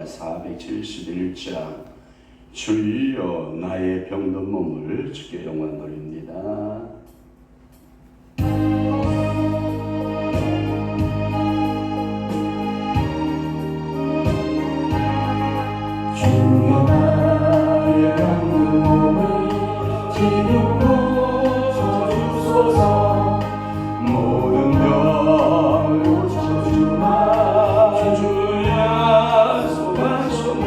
471장 주여 나의 병든 몸을 주께 영원 돌립니다. 주여 나의 병든 몸을 치료로 주소서. 모든 병을 고쳐주마. 주야 소망소매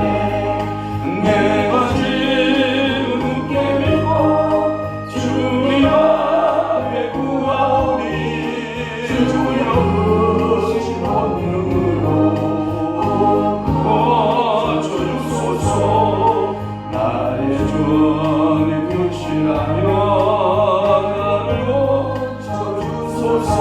내가 주께 믿고 주님 앞에 구하오니 주여 크신 권능으로 고쳐주소서. 나의 주님 교시라며 나를 고쳐주소서.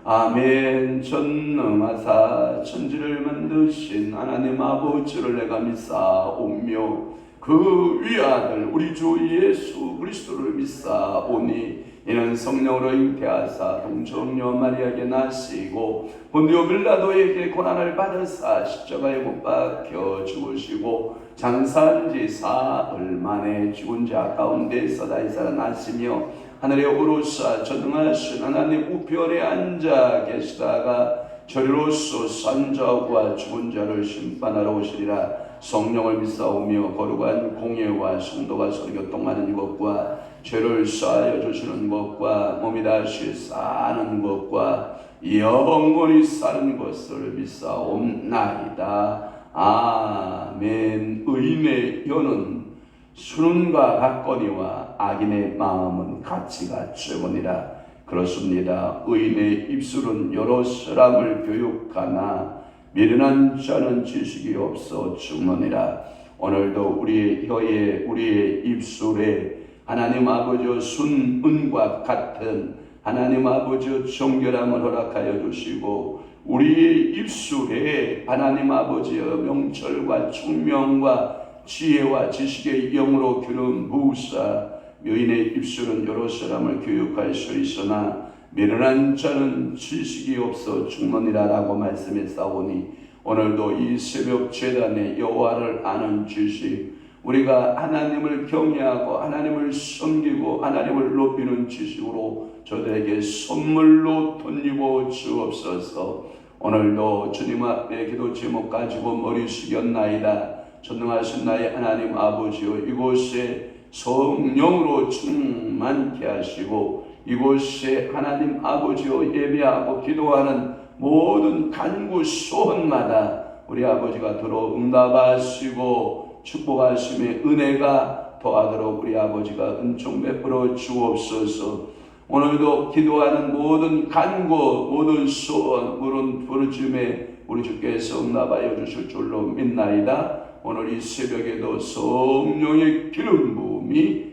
아멘. 전능하사 천지를 만드신 하나님 아버지를 내가 믿사오며 그 위아들 우리 주 예수 그리스도를 믿사오니 이는 성령으로 잉태하사 동정녀 마리아에게 나시고 본디오 빌라도에게 고난을 받으사 십자가에 못 박혀 죽으시고 장사한 지 사흘 만에 죽은 자 가운데서 다시 살아나시며 하늘에 오르사 전능하신 하나님 우편에 앉아 계시다가 저리로서 산자와 죽은 자를 심판하러 오시리라. 성령을 믿사오며 거룩한 공예와 성도가 서로 교통하는 것과 죄를 사하여 주시는 것과 몸이 다시 사는 것과 영원히 사는 것을 믿사옵나이다. 아멘. 의인의 혀는 순음과 같거니와 악인의 마음은 가치가 적으니라. 그렇습니다. 의인의 입술은 여러 사람을 교육하나 미련한 자는 지식이 없어 죽느니라. 오늘도 우리의 혀에 우리의 입술에 하나님 아버지 순은과 같은 하나님 아버지 정결함을 허락하여 주시고 우리의 입술에 하나님 아버지의 명철과 총명과 지혜와 지식의 영으로 기름 부으사 여인의 입술은 여러 사람을 교육할 수 있으나 미련한 자는 지식이 없어 죽느니라 라고 말씀했사오니 오늘도 이 새벽 제단에 여호와를 아는 지식, 우리가 하나님을 경외하고 하나님을 섬기고 하나님을 높이는 지식으로 저들에게 선물로 던지고 주옵소서. 오늘도 주님 앞에 기도 제목 가지고 머리 숙였나이다. 전능하신 나의 하나님 아버지여, 이곳에 성령으로 충만케 하시고 이곳에 하나님 아버지여 예배하고 기도하는 모든 간구 소원마다 우리 아버지가 들어 응답하시고 축복하심의 은혜가 더하도록 우리 아버지가 은총 베풀어 주옵소서. 오늘도 기도하는 모든 간구 모든 소원 모든 부르짖음에 우리 주께서 응답하여 주실 줄로 믿나이다. 오늘 이 새벽에도 성령의 기름 부음이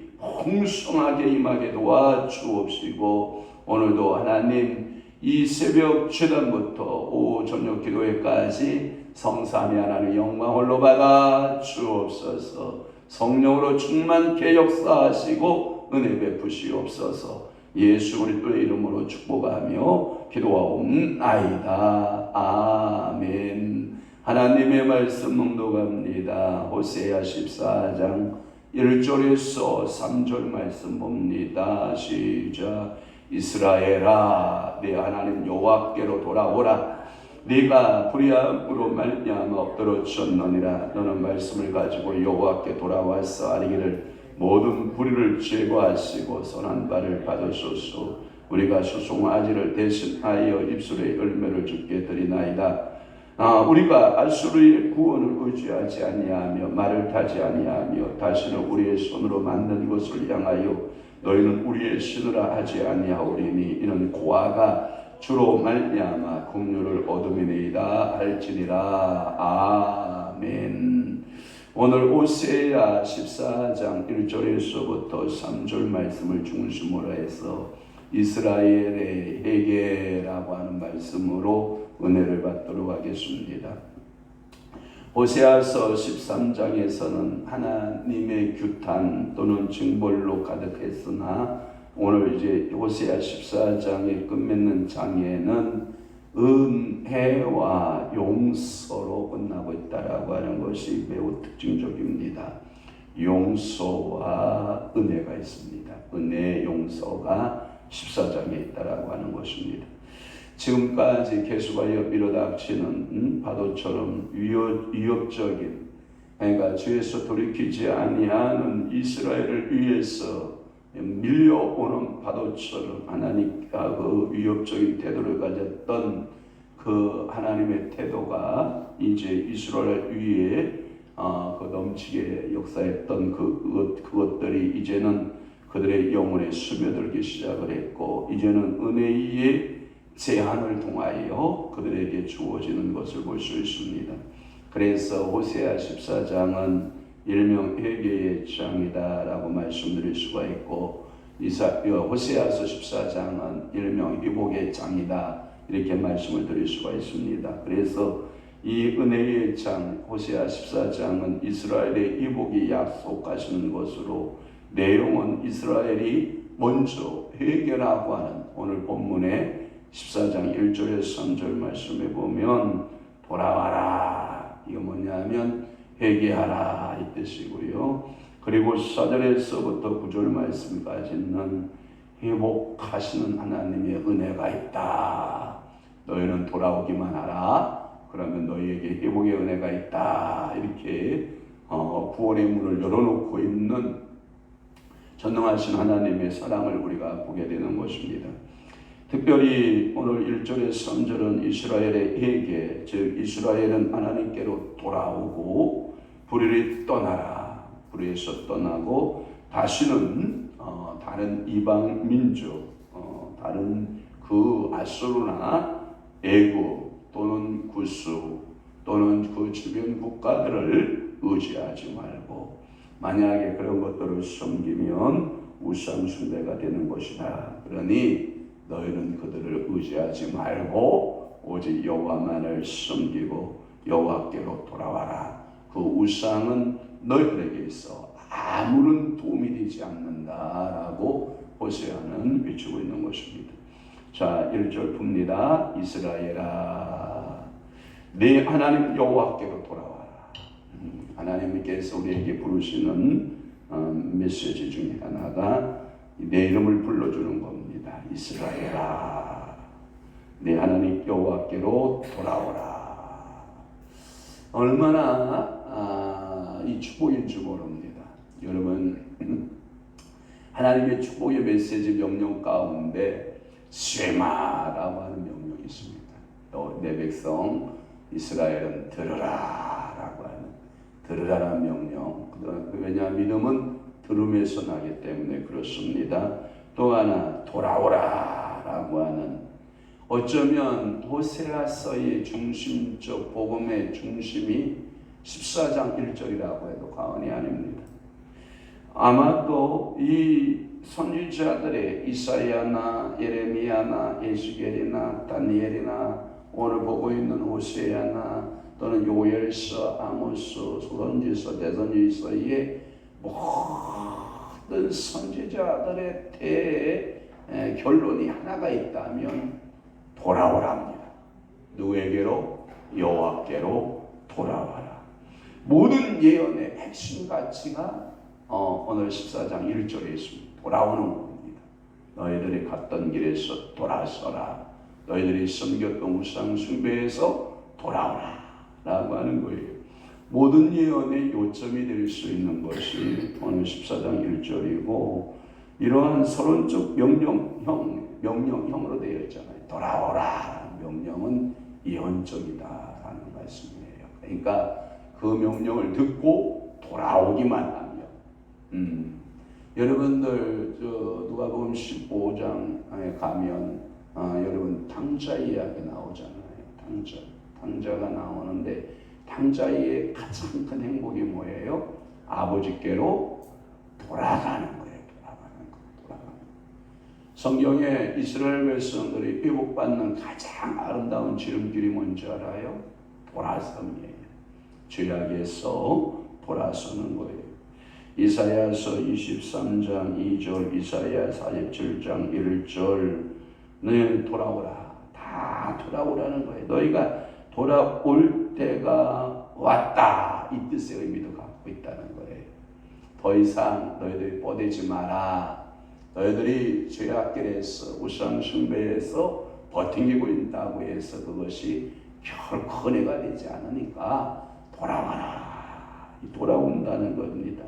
풍성하게 임하게 도와주옵시고 오늘도 하나님 이 새벽 최단부터 오후 저녁 기도회까지 성삼위 하나님 영광 홀로 받아 주옵소서. 성령으로 충만케 역사하시고 은혜 베푸시옵소서. 예수 그리스도의 이름으로 축복하며 기도하옵나이다. 아멘. 하나님의 말씀 낭독합니다. 호세아 14장 1절에서 3절 말씀 봅니다. 시작. 이스라엘아, 네 하나님 여호와께로 돌아오라. 네가 불의함으로 말미암아 엎드러졌느니라. 너는 말씀을 가지고 여호와께 돌아와서 아뢰기를 모든 불의를 제거하시고 선한 바를 받으소서. 우리가 수송아지를 대신하여 입술의 열매를 주께 드리나이다. 우리가 아수르의 구원을 의지하지 아니하며 말을 타지 아니하며 다시는 우리의 손으로 만든 것을 향하여 너희는 우리의 신으라 하지 아니하오리니 이는 고아가 주로 말미암아 긍휼을 얻음이니이다 할지니라. 아멘. 오늘 호세아 14장 1절에서부터 3절 말씀을 중심으로 해서 이스라엘의 회개라고 하는 말씀으로 은혜를 받도록 하겠습니다. 호세아서 13장에서는 하나님의 규탄 또는 징벌로 가득했으나 오늘 이제 호세아 14장에 끝맺는 장에는 은혜와 용서로 끝나고 있다라고 하는 것이 매우 특징적입니다. 용서와 은혜가 있습니다. 은혜, 용서가 14장에 있다라고 하는 것입니다. 지금까지 계속하여 밀어닥치는 파도처럼 위협적인, 그러니까 주에서 돌이키지 아니하는 이스라엘을 위해서 밀려오는 파도처럼 하나님과 그 위협적인 태도를 가졌던 그 하나님의 태도가 이제 이스라엘 위에 그 넘치게 역사했던 그것들이 이제는 그들의 영혼에 스며들기 시작을 했고, 이제는 은혜의 제한을 통하여 그들에게 주어지는 것을 볼 수 있습니다. 그래서 호세아 14장은 일명 회개의 장이다라고 말씀드릴 수가 있고, 호세아서 14장은 일명 회복의 장이다 이렇게 말씀을 드릴 수가 있습니다. 그래서 이 은혜의 장 호세아 14장은 이스라엘의 회복이 약속하시는 것으로, 내용은 이스라엘이 먼저 회개라고 하는 오늘 본문의 14장 1절에서 3절 말씀에 보면 돌아와라, 이거 뭐냐면 회개하라 이 뜻이고요. 그리고 4절에서부터 9절 말씀까지는 회복하시는 하나님의 은혜가 있다. 너희는 돌아오기만 하라. 그러면 너희에게 회복의 은혜가 있다. 이렇게 구원의 문을 열어놓고 있는 전능하신 하나님의 사랑을 우리가 보게 되는 것입니다. 특별히 오늘 1절에서 3절은 이스라엘의 회개, 즉 이스라엘은 하나님께로 돌아오고 불의를 떠나라, 불의에서 떠나고 다시는 다른 이방 민족, 다른 그 아수르나 애굽 또는 구스 또는 그 주변 국가들을 의지하지 말고, 만약에 그런 것들을 섬기면 우상 숭배가 되는 것이다. 그러니 너희는 그들을 의지하지 말고 오직 여호와만을 섬기고 여호와께로 돌아와라. 그 우상은 너희들에게 있어 아무런 도움이 되지 않는다라고 호세아는 외치고 있는 것입니다. 자, 1절 봅니다. 이스라엘아, 네 하나님 여호와께로 돌아와라. 하나님께서 우리에게 부르시는 메시지 중에 하나가 내 이름을 불러주는 겁니다. 이스라엘아, 네 하나님 여호와께로 돌아오라. 얼마나 이 축복인지 모릅니다. 여러분, 하나님의 축복의 메시지 명령 가운데 쉐마라고 하는 명령이 있습니다. 내 백성 이스라엘은 들으라라고 하는, 들으라라는 명령. 왜냐하면 믿음은 들음에서 나기 때문에 그렇습니다. 또 하나 돌아오라라고 하는, 어쩌면 호세아서의 중심적 복음의 중심이 14장 1절이라고 해도 과언이 아닙니다. 아마도 이 선지자들의 이사야나 예레미야나 에스겔이나 다니엘이나 오늘 보고 있는 호세아나 또는 요엘서, 아모스, 선지서, 대선지서의 모든 선지자들의 결론이 하나가 있다면 돌아오랍니다. 누구에게로? 여호와께로 돌아와라. 모든 예언의 핵심 가치가 오늘 14장 1절에 있습니다. 돌아오는 겁니다. 너희들이 갔던 길에서 돌아서라. 너희들이 섬겼던 우상 숭배에서 돌아오라 라고 하는 거예요. 모든 예언의 요점이 될 수 있는 것이 오늘 14장 1절이고, 이러한 서론적 명령형으로 되어 있잖아요. 돌아오라 명령은 예언적이다 라는 말씀이에요. 그러니까 그 명령을 듣고 돌아오기만 하면, 여러분들 누가복음 15장에 가면 여러분 탕자 이야기 나오잖아요. 탕자가 나오는데 탕자의 가장 큰 행복이 뭐예요? 아버지께로 돌아가는 거예요. 성경에 이스라엘 백성들이 회복받는 가장 아름다운 지름길이 뭔지 알아요? 돌아섬이에요. 죄악에서 돌아서는 거예요. 이사야서 23장 2절, 이사야 47장 1절, 너희는 돌아오라. 다 돌아오라는 거예요. 너희가 돌아올 때가 왔다. 이 뜻의 의미도 갖고 있다는 거예요. 더 이상 너희들이 뻗대지 마라. 너희들이 죄악길에서 우상 숭배에서 버티고 있다고 해서 그것이 결코 은혜가 되지 않으니까 돌아와라. 돌아온다는 겁니다.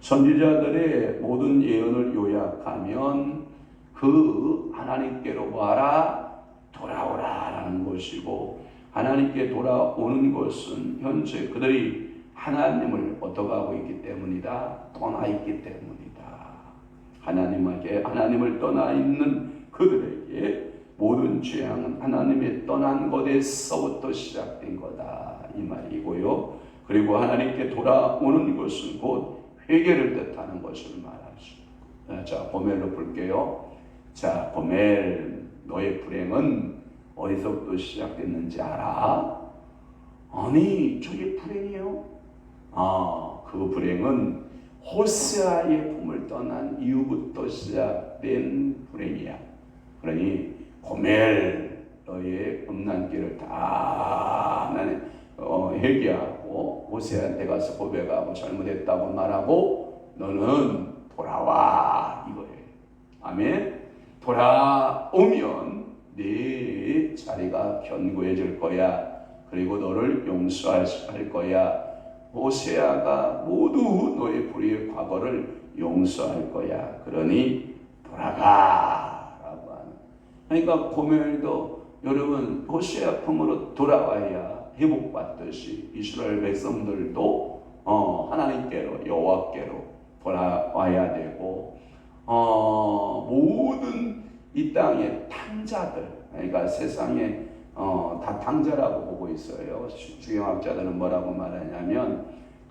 선지자들의 모든 예언을 요약하면 그 하나님께로 와라, 돌아오라라는 것이고, 하나님께 돌아오는 것은 현재 그들이 하나님을 어떠하고 있기 때문이다. 떠나 있기 때문이다. 하나님을 떠나 있는 그들에게 모든 죄악은 하나님의 떠난 것에서부터 시작된 거다 이 말이고요. 그리고 하나님께 돌아오는 것은 곧 회개를 뜻하는 것을 말하죠. 자, 고멜로 볼게요. 자, 고멜, 너의 불행은 어디서부터 시작됐는지 알아? 아니, 저게 불행이요? 그 불행은 호세아의 품을 떠난 이후부터 시작된 불행이야. 그러니 고멜, 너의 음란길을 다 하나님 회개하고 호세아한테 가서 고백하고 잘못했다고 말하고 너는 돌아와 이거예요. 아멘. 돌아오면 네 자리가 견고해질 거야. 그리고 너를 용서할 거야. 호세아가 모두 너의 불의의 과거를 용서할 거야. 그러니 돌아가라고 하는. 그러니까 고멜도 여러분 호세아 품으로 돌아와야 회복받듯이 이스라엘 백성들도 하나님께로 여호와께로 돌아와야 되고, 모든 이 땅의 탕자들, 그러니까 세상에 다 탕자라고 보고 있어요. 주경학자들은 뭐라고 말하냐면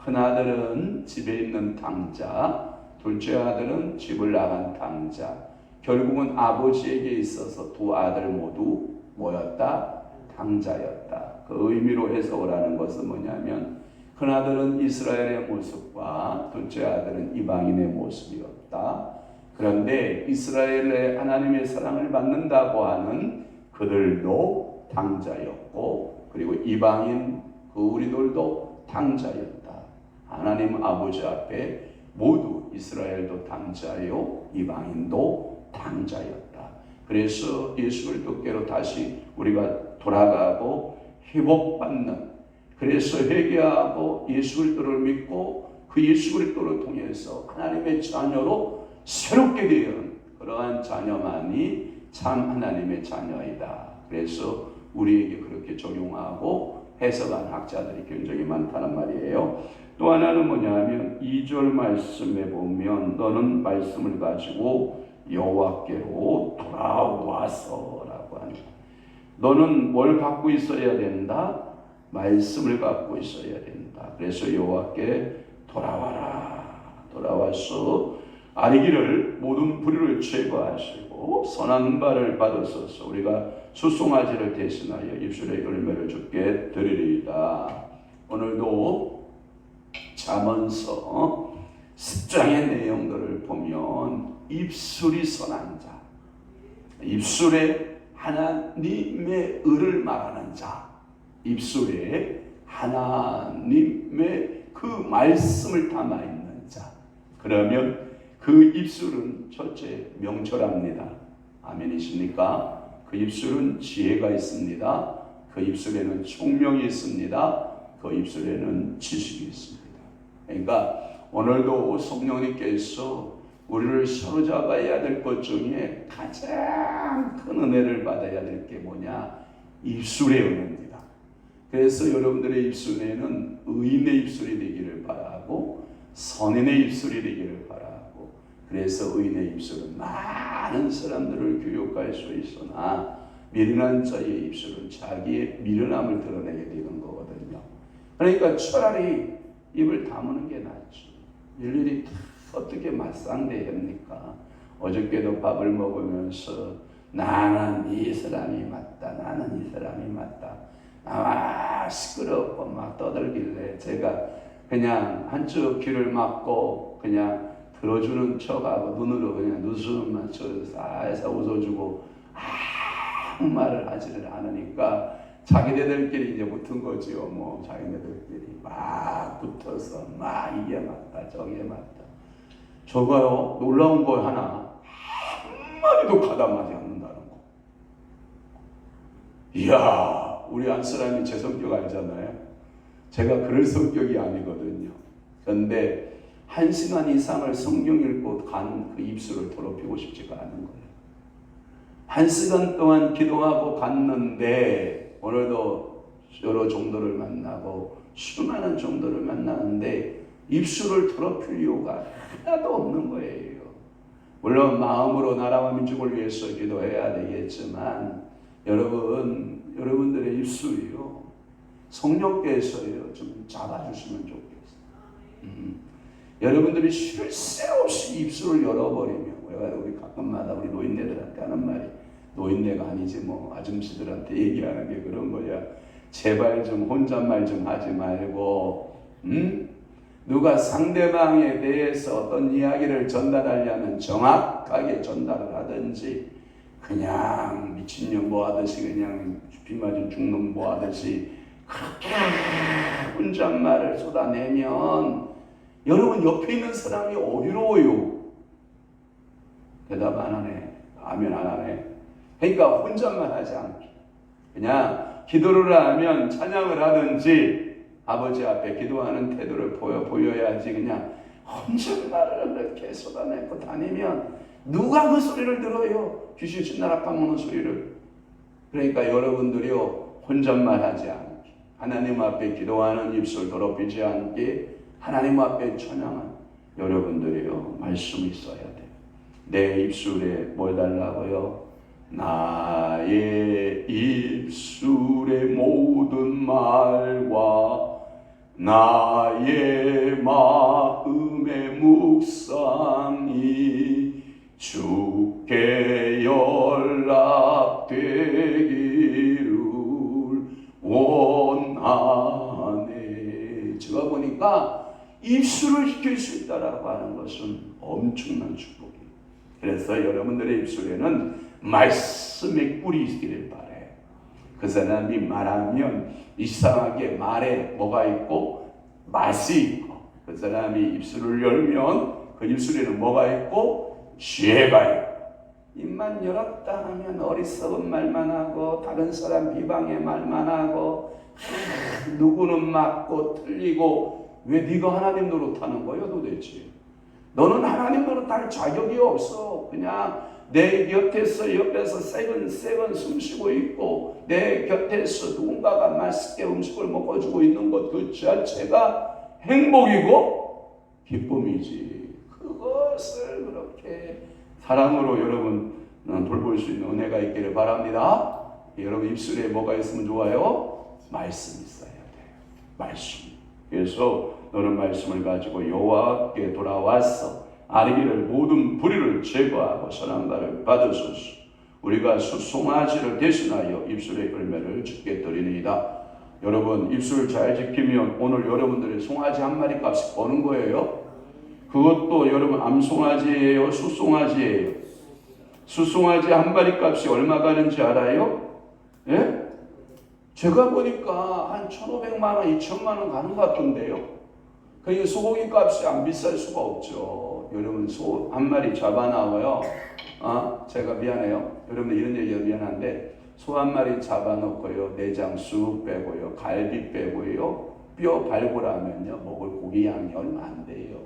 큰 아들은 집에 있는 탕자, 둘째 아들은 집을 나간 탕자. 결국은 아버지에게 있어서 두 아들 모두 뭐였다? 탕자였다. 그 의미로 해석을 하는 것은 뭐냐면 큰 아들은 이스라엘의 모습과 둘째 아들은 이방인의 모습이었다. 그런데 이스라엘의 하나님의 사랑을 받는다고 하는 그들도 탕자였고, 그리고 이방인 그 우리들도 탕자였다. 하나님 아버지 앞에 모두 이스라엘도 탕자요, 이방인도 탕자였다. 그래서 예수 그리스도께로 다시 우리가 돌아가고 회복받는, 그래서 회개하고 예수 그리스도를 믿고 그 예수 그리스도를 통해서 하나님의 자녀로 새롭게 되는 그러한 자녀만이 참 하나님의 자녀이다. 그래서 우리에게 그렇게 적용하고 해석한 학자들이 굉장히 많다는 말이에요. 또 하나는 뭐냐면 2절 말씀에 보면 너는 말씀을 가지고 여호와께로 돌아와서라고 하는, 너는 뭘 갖고 있어야 된다? 말씀을 갖고 있어야 된다. 그래서 여호와께 돌아와라. 돌아와서 아리기를 모든 불의를 제거하시고 선한 바를 받으소서. 우리가 수송아지를 대신하여 입술의 열매를 주께 드리리이다. 오늘도 잠언서 10장의 내용들을 보면 입술이 선한 자, 입술에 하나님의 의를 말하는 자, 입술에 하나님의 그 말씀을 담아있는 자, 그러면 그 입술은 첫째 명철합니다. 아멘이십니까? 그 입술은 지혜가 있습니다. 그 입술에는 총명이 있습니다. 그 입술에는 지식이 있습니다. 그러니까 오늘도 성령님께서 우리를 사로잡아야 될 것 중에 가장 큰 은혜를 받아야 될 게 뭐냐? 입술의 은혜입니다. 그래서 여러분들의 입술에는 의인의 입술이 되기를 바라고 선인의 입술이 되기를 바라고, 그래서 의인의 입술은 많은 사람들을 교육할 수 있으나 미련한 자의 입술은 자기의 미련함을 드러내게 되는 거거든요. 그러니까 차라리 입을 다무는 게 낫죠. 일일이 어떻게 맞상대합니까? 어저께도 밥을 먹으면서 나는 이 사람이 맞다, 나는 이 사람이 맞다, 시끄럽고 막 떠들길래 제가 그냥 한쪽 귀를 막고 그냥 들어주는 척하고 눈으로 그냥 눈썹만 살살 웃어주고 아무 말을 하지를 않으니까 자기네들끼리 이제 붙은 거지요. 뭐 자기네들끼리 막 붙어서 막 이게 맞다 저게 맞다. 저거요, 놀라운 거 하나 한마디도 가담하지 않는다는 거. 이야, 우리 한 사람이 제 성격 알잖아요. 제가 그럴 성격이 아니거든요. 그런데 1시간 이상을 성경 읽고 간 그 입술을 더럽히고 싶지가 않은 거예요. 1시간 동안 기도하고 갔는데, 오늘도 여러 종도를 만나고 수많은 종도를 만나는데 입술을 더럽힐 이유가 하나도 없는 거예요. 물론 마음으로 나라와 민족을 위해서 기도해야 되겠지만 여러분들의 입술이요, 성령께서요 좀 잡아주시면 좋겠어요. 여러분들이 쉴 새 없이 입술을 열어버리면, 우리 가끔마다 우리 노인네들한테 하는 말이, 노인네가 아니지 뭐 아줌씨들한테 얘기하는 게 그런 거야. 제발 좀 혼잣말 좀 하지 말고, 누가 상대방에 대해서 어떤 이야기를 전달하려면 정확하게 전달을 하든지, 그냥 미친년 뭐 하듯이 그냥 비 맞은 죽는 뭐 하듯이 그렇게 혼잣말을 쏟아내면 여러분 옆에 있는 사람이 어지러워요. 대답 안 하네. 아멘 안 하네. 그러니까 혼잣말 하지 않게 그냥 기도를 하면 찬양을 하든지 아버지 앞에 기도하는 태도를 보여야지, 그냥 혼잣말을 그렇게 쏟아내고 다니면 누가 그 소리를 들어요? 귀신 신나라 까먹는 소리를. 그러니까 여러분들이요 혼잣말 하지 않게, 하나님 앞에 기도하는 입술 더럽히지 않게, 하나님 앞에 찬양한 여러분들이요 말씀이 있어야 돼요. 내 입술에 뭘 달라고요? 나의 입술의 모든 말과 나의 마음의 묵상이 주께 연락되기를 원하네. 제가 보니까 입술을 지킬 수 있다라고 하는 것은 엄청난 축복이에요. 그래서 여러분들의 입술에는 말씀의 꿀이 있기를 바래요. 그 사람이 말하면 이상하게 말에 뭐가 있고 맛이 있고, 그 사람이 입술을 열면 그 입술에는 뭐가 있고 지혜가 있고, 입만 열었다 하면 어리석은 말만 하고 다른 사람 비방의 말만 하고 누구는 맞고 틀리고. 왜 네가 하나님 노릇하는 거야 도대체? 너는 하나님 노릇할 자격이 없어. 그냥 내 곁에서 옆에서 새근 숨쉬고 있고 내 곁에서 누군가가 맛있게 음식을 먹어주고 있는 것 그 자체가 행복이고 기쁨이지. 그것을 그렇게 사랑으로 여러분 돌볼 수 있는 은혜가 있기를 바랍니다. 여러분 입술에 뭐가 있으면 좋아요? 말씀이 있어야 돼요. 말씀. 그래서 너는 말씀을 가지고 여호와께 돌아왔어. 아르기를 모든 불의를 제거하고 선한 발을 받으소서. 우리가 수송아지를 대신하여 입술의 열매를 주께 드리니이다. 여러분, 입술을 잘 지키면 오늘 여러분들의 송아지 한 마리 값이 버는 거예요. 그것도 여러분 암송아지예요, 수송아지예요? 수송아지 한 마리 값이 얼마 가는지 알아요? 예? 제가 보니까 한 1,500만 원, 2,000만 원 가는 것 같던데요. 그러니까 소고기 값이 안 비쌀 수가 없죠. 여러분, 소 한 마리 잡아놔요. 제가 미안해요. 여러분 이런 얘기가 미안한데, 소 한 마리 잡아놓고요, 내장 쑥 빼고요, 갈비 빼고요, 뼈 발굴하면요, 먹을 고기 양이 얼마 안 돼요.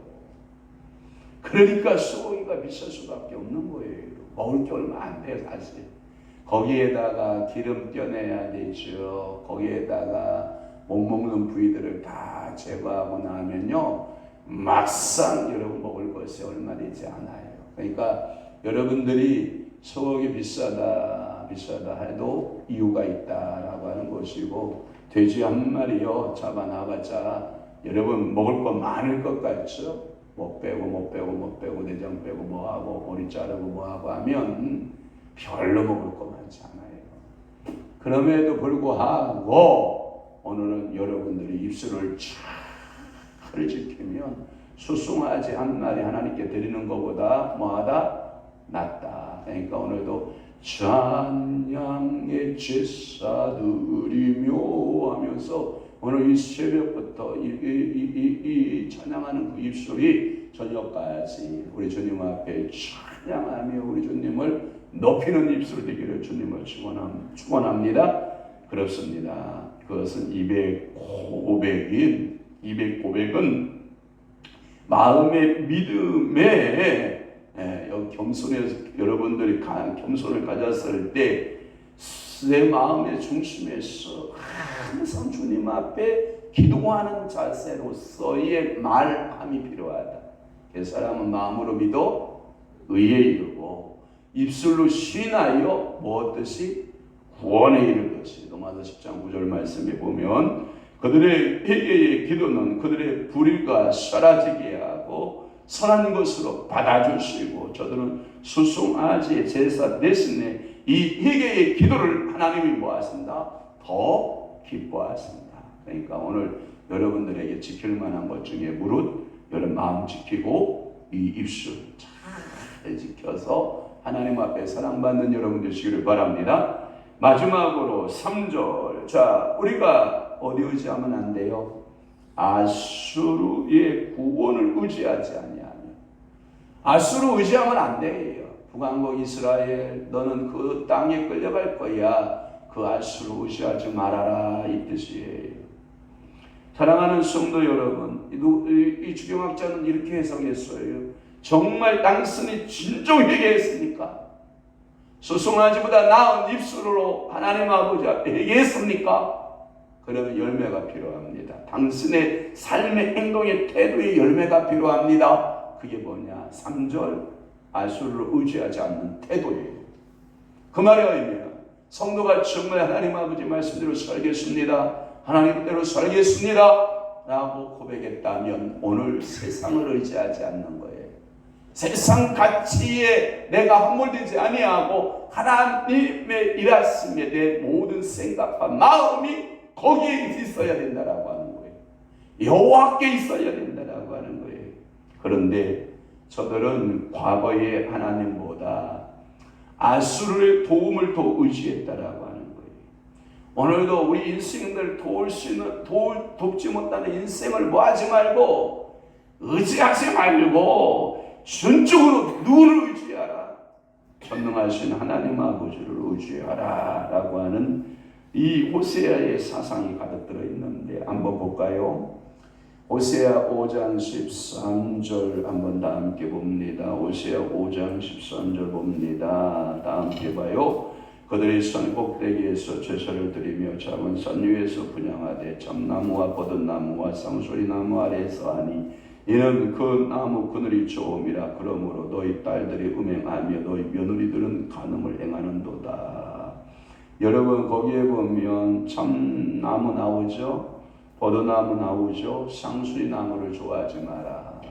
그러니까 소고기가 비쌀 수밖에 없는 거예요. 먹을 게 얼마 안 돼요, 사실. 거기에다가 기름 떼내야 되죠. 거기에다가 못 먹는 부위들을 다 제거하고 나면요, 막상 여러분 먹을 것이 얼마 되지 않아요. 그러니까 여러분들이 소고기 비싸다 해도 이유가 있다라고 하는 것이고, 돼지 한 마리요 잡아놔봤자 여러분 먹을 거 많을 것 같죠? 못 빼고 내장 빼고 뭐하고 머리 자르고 뭐하고 하면 별로 먹을 거 많지 않아요. 그럼에도 불구하고 오늘은 여러분들이 입술을 잘 지키면 수송아지 한 마리 하나님께 드리는 것보다 뭐하다? 낫다. 그러니까 오늘도 찬양의 제사 드리며 하면서 오늘 이 새벽부터 이 찬양하는 그 입술이 저녁까지 우리 주님 앞에 찬양하며 우리 주님을 높이는 입술 되기를 주님을 축원합니다. 그렇습니다. 그것은 200고백은 마음의 믿음에 겸손해서 여러분들이 겸손을 가졌을 때 내 마음의 중심에서 항상 주님 앞에 기도하는 자세로서의 말함이 필요하다. 그 사람은 마음으로 믿어 의에 이르고 입술로 시인하여 무엇듯이 구원에 이를 것이. 로마서 10장 9절 말씀에 보면 그들의 회개의 기도는 그들의 불의가 사라지게 하고 선한 것으로 받아주시고 저들은 수송아지의 제사 대신에 이 회개의 기도를 하나님이 뭐하신다? 더 기뻐하신다. 그러니까 오늘 여러분들에게 지킬 만한 것 중에 무릇 여러분 마음 지키고 이 입술 잘 지켜서 하나님 앞에 사랑받는 여러분 되시기를 바랍니다. 마지막으로 3절. 자, 우리가 어디 의지하면 안 돼요? 아수르의 구원을 의지하지 아니하며. 아수르 의지하면 안 돼요. 북왕국 이스라엘, 너는 그 땅에 끌려갈 거야. 그 아수르 의지하지 말아라, 이 뜻이에요. 사랑하는 성도 여러분, 이 주경학자는 이렇게 해석했어요. 정말 당신이 진정 회개했습니까? 수송아지보다 나은 입술로 하나님 아버지 앞에 회개했습니까? 그러면 열매가 필요합니다. 당신의 삶의 행동의 태도의 열매가 필요합니다. 그게 뭐냐? 3절 아수르를 의지하지 않는 태도예요. 그 말의 의미는 성도가 정말 하나님 아버지 말씀대로 살겠습니다, 하나님대로 살겠습니다 라고 고백했다면 오늘 세상을 의지하지 않는 거예요. 세상 가치에 내가 함몰되지 아니하고 하나님의 일하심에 내 모든 생각과 마음이 거기에 있어야 된다라고 하는 거예요. 여호와께 있어야 된다라고 하는 거예요. 그런데 저들은 과거의 하나님보다 아수르의 도움을 더 의지했다라고 하는 거예요. 오늘도 우리 인생들 돕지 못하는 인생을 뭐하지 말고 의지하지 말고 전적으로 누구를 의지하라? 전능하신 하나님 아버지를 의지하라 라고 하는 이 호세아의 사상이 가득 들어있는데 한번 볼까요? 호세아 5장 13절 한번 다 함께 봅니다. 호세아 5장 13절 봅니다. 다 함께 봐요. 그들이 산 꼭대기에서 제사를 드리며 작은 산 위에서 분향하되 참나무와 버든나무와 쌍소리나무 아래에서 하니 이는 그 나무 그늘이 좋음이라. 그러므로 너희 딸들이 음행하며 너희 며느리들은 간음을 행하는도다. 여러분 거기에 보면 참나무 나오죠, 버드나무 나오죠, 쌍수리나무를 좋아하지 마라.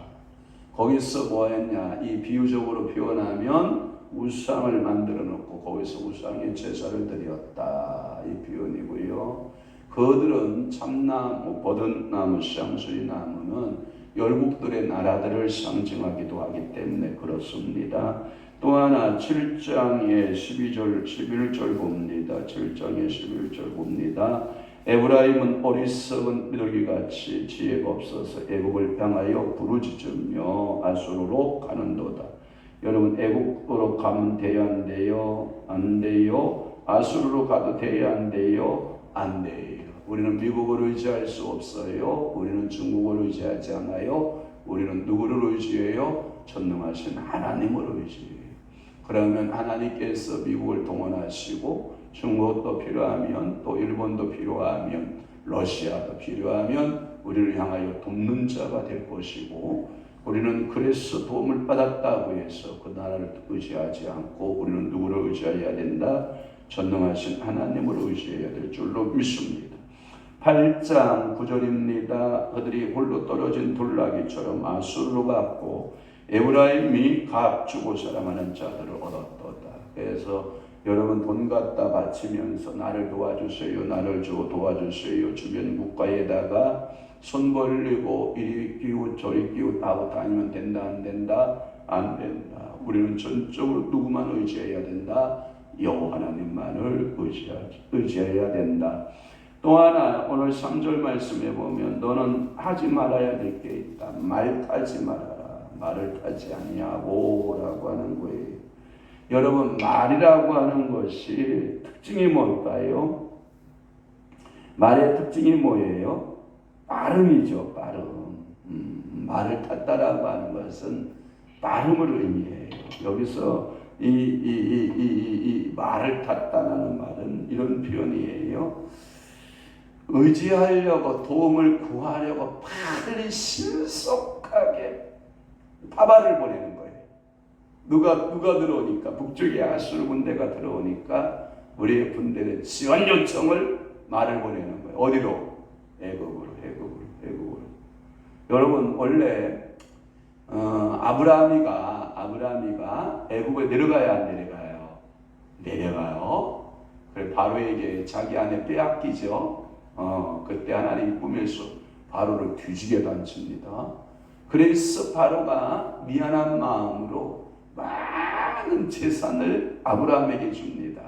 거기서 뭐 했냐? 이 비유적으로 표현하면 우상을 만들어 놓고 거기서 우상의 제사를 드렸다. 이 표현이고요. 그들은 참나무, 버든나무, 쌍수리 나무는 열국들의 나라들을 상징하기도 하기 때문에 그렇습니다. 또 하나 7장의 12절, 11절 봅니다. 7장의 11절 봅니다. 에브라임은 어리석은 비둘기같이 지혜가 없어서 애국을 향하여 부르짖으며 아수르로 가는도다. 여러분, 애국으로 가면 돼요, 안 돼요? 안 돼요. 아수르로 가도 돼요, 안 돼요? 안 돼요. 우리는 미국을 의지할 수 없어요. 우리는 중국을 의지하지 않아요. 우리는 누구를 의지해요? 전능하신 하나님을 의지해요. 그러면 하나님께서 미국을 동원하시고 중국도 필요하면 또 일본도 필요하면 러시아도 필요하면 우리를 향하여 돕는 자가 될 것이고, 우리는 그래서 도움을 받았다고 해서 그 나라를 의지하지 않고 우리는 누구를 의지해야 된다? 전능하신 하나님을 의지해야 될 줄로 믿습니다. 8장 9절입니다. 그들이 홀로 떨어진 돌나귀처럼 아수르로 갔고 에브라임이 값 주고 사랑하는 자들을 얻었도다. 그래서 여러분, 돈 갖다 바치면서 나를 도와주세요, 나를 도와주세요, 주변 국가에다가 손 벌리고 이리 끼우 저리 끼우 하고 다니면 된다, 안 된다? 안 된다. 우리는 전적으로 누구만 의지해야 된다? 여호와 하나님만을 의지해야 된다. 또 하나, 오늘 3절 말씀에 보면 너는 하지 말아야 될 게 있다. 말 타지 말아라. 말을 타지 아니하고 라고 하는 거예요. 여러분, 말이라고 하는 것이 특징이 뭘까요? 말의 특징이 뭐예요? 빠름이죠, 빠름. 말을 탔다라고 하는 것은 빠름을 의미해요. 여기서 이 말을 탔다라는 말은 이런 표현이에요. 의지하려고, 도움을 구하려고 빨리 신속하게 파발을 보내는 거예요. 누가 들어오니까, 북쪽에 아수르 군대가 들어오니까 우리의 군대는 지원 요청을 말을 보내는 거예요. 어디로? 애굽으로. 여러분, 원래 아브라함이가 애굽에 내려가야 안 내려가요? 내려가요. 그래 바로에게 자기 아내 빼앗기죠. 그때 하나님이 꿈에서 바로를 뒤지게 던집니다. 그래서 바로가 미안한 마음으로 많은 재산을 아브라함에게 줍니다.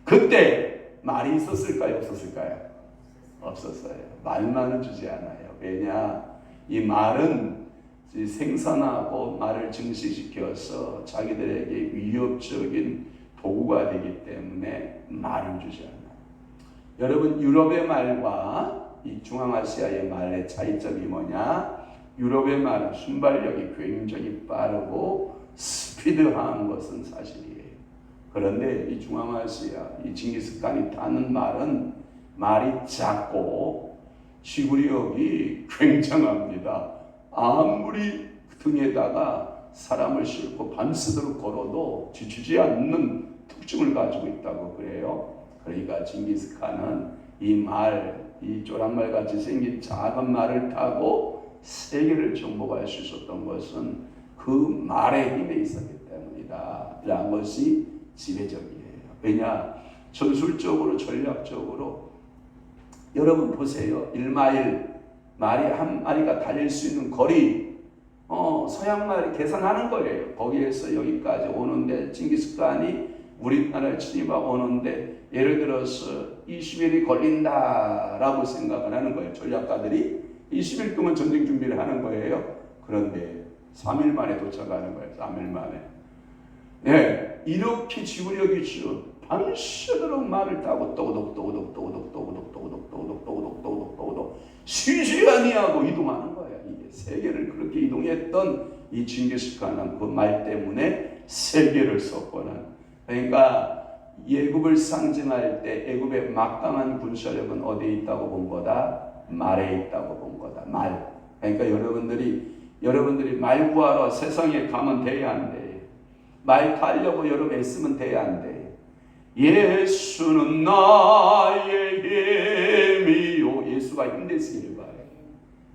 그때 말이 있었을까요? 없었을까요? 없었어요. 말만은 주지 않아요. 왜냐? 이 말은 생산하고 말을 증식시켜서 자기들에게 위협적인 도구가 되기 때문에 말을 주지 않아요. 여러분, 유럽의 말과 이 중앙아시아의 말의 차이점이 뭐냐? 유럽의 말은 순발력이 굉장히 빠르고 스피드한 것은 사실이에요. 그런데 이 중앙아시아, 이 징기스칸이 타는 말은 말이 작고 지구력이 굉장합니다. 아무리 등에다가 사람을 싣고 밤새도록 걸어도 지치지 않는 특징을 가지고 있다고 그래요. 그러니까 징기스칸은 이 쪼랑말 같이 생긴 작은 말을 타고 세계를 정복할 수 있었던 것은 그 말의 힘에 있었기 때문이다. 라는 것이 지배적이에요. 왜냐? 전술적으로, 전략적으로 여러분 보세요. 1마일 말이 한 마리가 달릴 수 있는 거리, 서양말이 계산하는 거예요. 거기에서 여기까지 오는데 징기스칸이 우리나라에 침입하고 오는데 예를 들어서 20일이 걸린다라고 생각을 하는 거예요. 전략가들이 20일 동안 전쟁 준비를 하는 거예요. 그런데 3일 만에 도착하는 거예요. 3일 만에. 네, 이렇게 지구력이 있죠. 밤새도록 말을 타고 또고독 쉬지 아니하고 이동하는 거야. 이게 세계를 그렇게 이동했던 이 징기스칸은 그 말 때문에 세계를 석권한. 그러니까 애굽을 상징할 때 애굽의 막강한 군사력은 어디에 있다고 본 거다? 말에 있다고 본 거다. 말. 그러니까 여러분들이 말 구하러 세상에 가면 돼야 안 돼. 말 타려고 여러분 애쓰면 돼야 안 돼. 예수는 나의 힘이요. 예수가 힘 되시길 바래.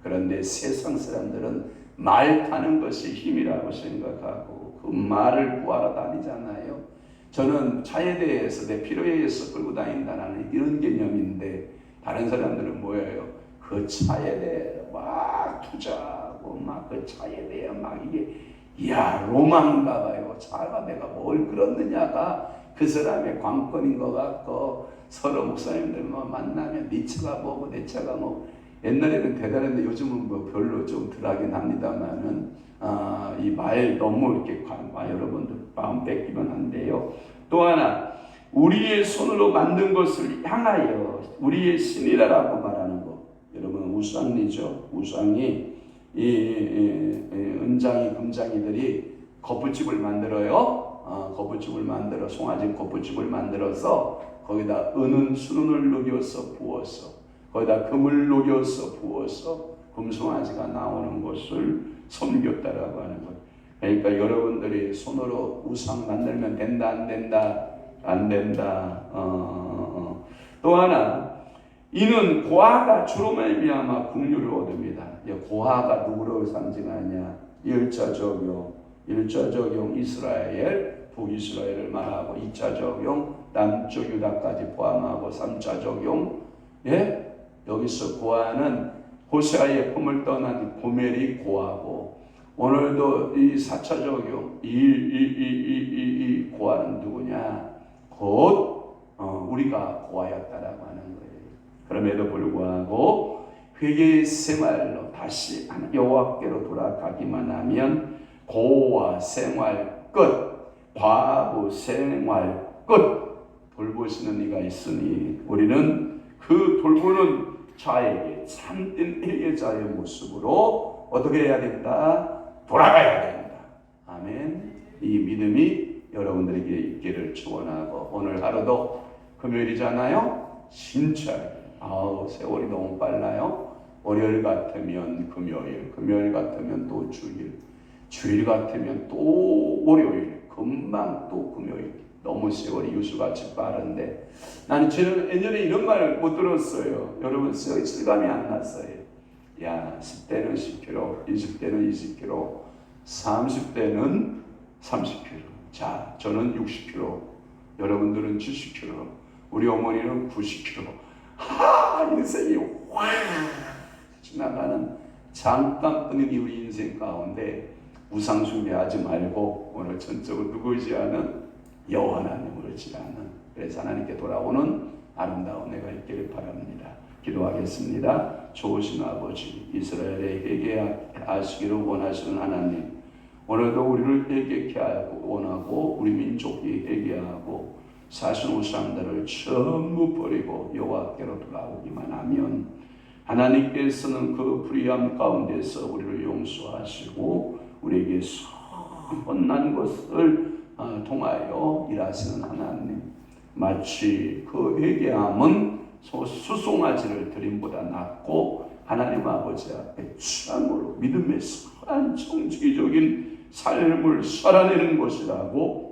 그런데 세상 사람들은 말 타는 것이 힘이라고 생각하고 그 말을 구하러 다니잖아요. 저는 차에 대해서 내 필요에 의해서 끌고 다닌다는 이런 개념인데 다른 사람들은 뭐예요? 그 차에 대해 막 투자하고 막 그 차에 대해 막 이게 로망인가 봐요. 차가 내가 뭘 끌었느냐가 그 사람의 관건인 것 같고 서로 목사님들 만나면 네 차가 뭐고 내 차가 뭐 옛날에는 대단했는데 요즘은 뭐 별로 좀 덜하긴 합니다만은 이 말 너무 이렇게 여러분들 마음 뺏기면 안 돼요. 또 하나 우리의 손으로 만든 것을 향하여 우리의 신이라고 말하는 것. 여러분 우상이죠. 우상이 은장이 금장이들이 거푸집을 만들어요. 거푸집을 만들어 송아지 거푸집을 만들어서 거기다 은은 수은을 녹여서 부어서 거기다 금을 녹여서 부어서 금송아지가 나오는 것을 섬겼다라고 하는 것. 그러니까 여러분들이 손으로 우상 만들면 된다 안 된다 안 된다. 또 하나 이는 고아가 주로 말미암아 긍휼을 얻습니다. 고아가 누구로 상징하냐? 일차 적용 이스라엘 북이스라엘을 말하고 2차 적용 남쪽 유다까지 포함하고 3차 적용 여기서 고아는 호세아의 품을 떠난 고멜이 고아고 오늘도 이 4차 적용 이 고아는 누구냐? 곧 우리가 고아였다라고 하는 거예요. 그럼에도 불구하고 회개의 생활로 다시 여호와께로 돌아가기만 하면 고아 생활 끝, 과부 생활 끝. 돌보시는 이가 있으니 우리는 그 돌보는 자에게 참된 회개자의 모습으로 어떻게 해야 된다? 돌아가야 된다. 아멘. 이 믿음이 여러분들에게 있기를 축원하고 오늘 하루도 금요일이잖아요. 진짜 세월이 너무 빨라요. 월요일 같으면 금요일, 금요일 같으면 또 주일, 주일 같으면 또 월요일, 금방 또 금요일. 너무 세월이 유수같이 빠른데 나는 예전에 이런 말을 못 들었어요. 여러분 실감이 안 났어요. 10대는 10km, 20대는 20km, 30대는 30km. 자, 저는 60km, 여러분들은 70km, 우리 어머니는 90km. 인생이 확 지나가는 잠깐뿐인 우리 인생 가운데 우상 숭배하지 말고 오늘 전적으로 누구 의지하는 여호와 하나님을 의지하는 그래서 하나님께 돌아오는 아름다운 해가 있기를 바랍니다. 기도하겠습니다. 좋으신 아버지 이스라엘에 회개하시기를 원하시는 하나님 오늘도 우리를 회개케 하고 원하고 우리 민족이 회개하고 사신 우상들을 전부 버리고 여호와께로 돌아오기만 하면 하나님께서는 그 불의함 가운데서 우리를 용서하시고 우리에게 선한 것을 통하여 일하시는 하나님 마치 그 회개함은 수송아지를 드림보다 낫고 하나님 아버지 앞에 참으로 믿음의 선한 정직적인 삶을 살아내는 것이라고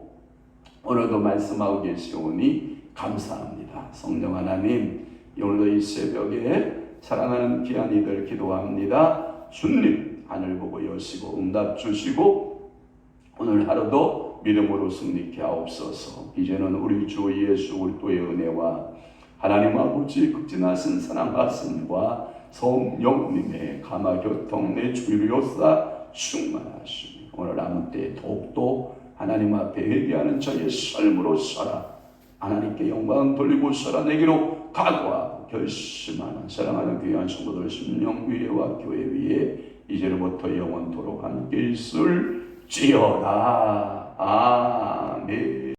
오늘도 말씀하고 계시오니 감사합니다. 성령 하나님 오늘도 이 새벽에 사랑하는 귀한 이들 기도합니다. 주님 하늘 보고 여시고 응답 주시고 오늘 하루도 믿음으로 승리케 하옵소서. 이제는 우리 주 예수 그리스도의 은혜와 하나님 아버지 극진하신 사랑하심과 성령님의 감화교통 내 주일요사 충만하시니 오늘 아무 때 더욱더 하나님 앞에 회개하는 저의 삶으로 살아 하나님께 영광 돌리고 살아내기로 각오하고 결심하는 사랑하는 귀한 성도들 심령 위에와 교회 위에 이제로부터 영원토록 함께 있을지어다. 아멘.